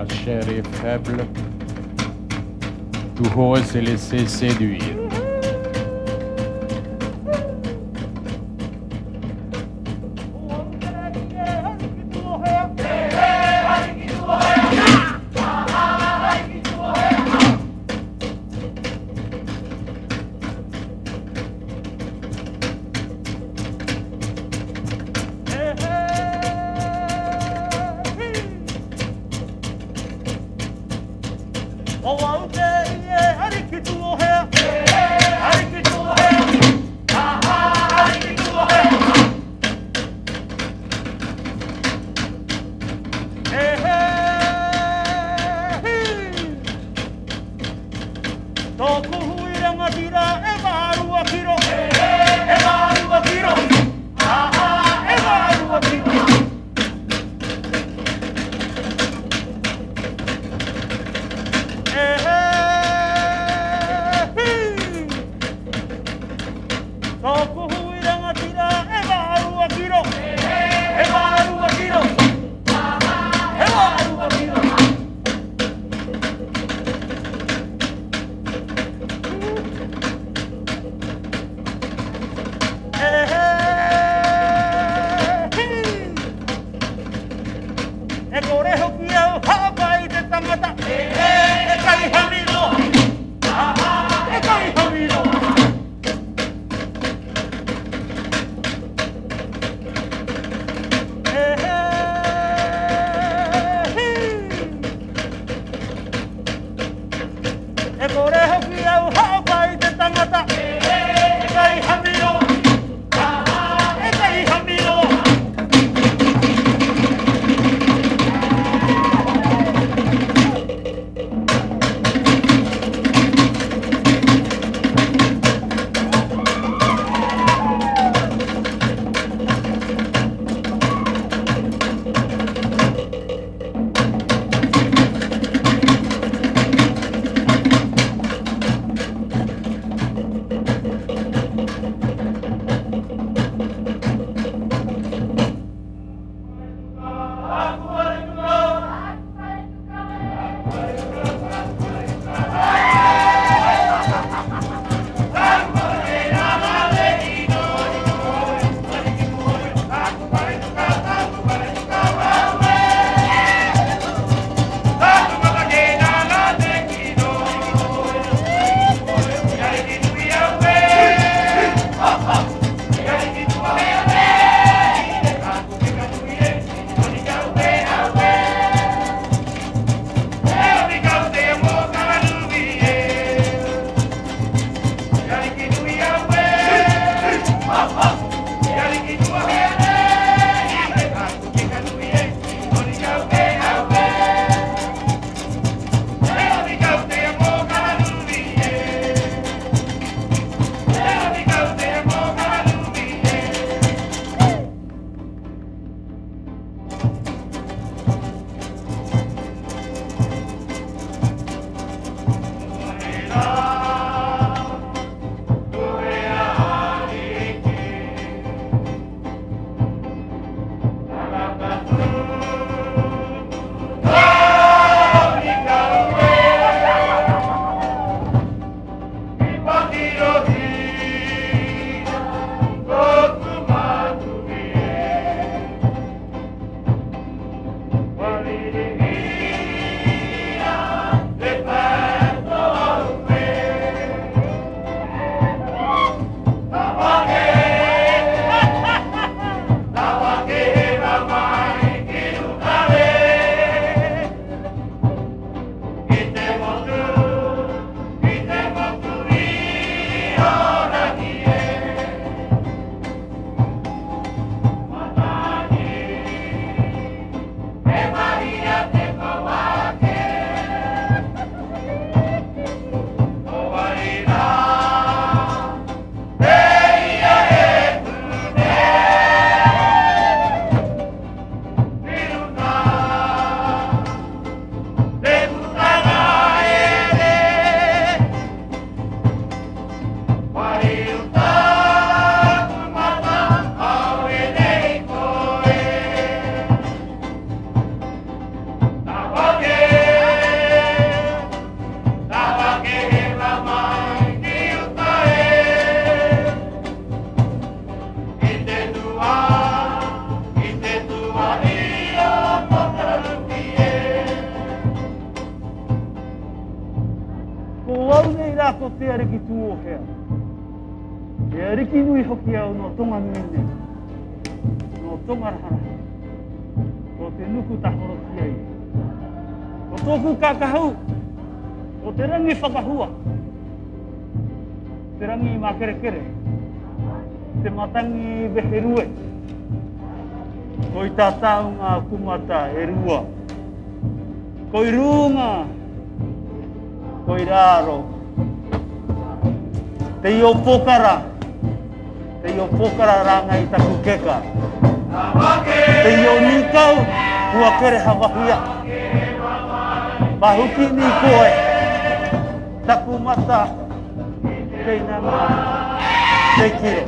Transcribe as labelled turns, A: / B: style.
A: la chair est faible, tu oses se laisser séduire.
B: hea. E ariki nui hoki au no tonga nene. No tonga rahara. Ko te nuku tahoro ki ai. Ko tōku kakahau. Ko te rangi whakahua. Te rangi makerekere. Te matangi veherue. Ko i tātau ngā kumata e rua. Ko i runga. Ko i raro. Te io pokara. Te io pokara ranga i taku keka. Te io nikau ua kere hawahia. Mahuki ni koe. Taku mata. Kei nanga. Te kiro.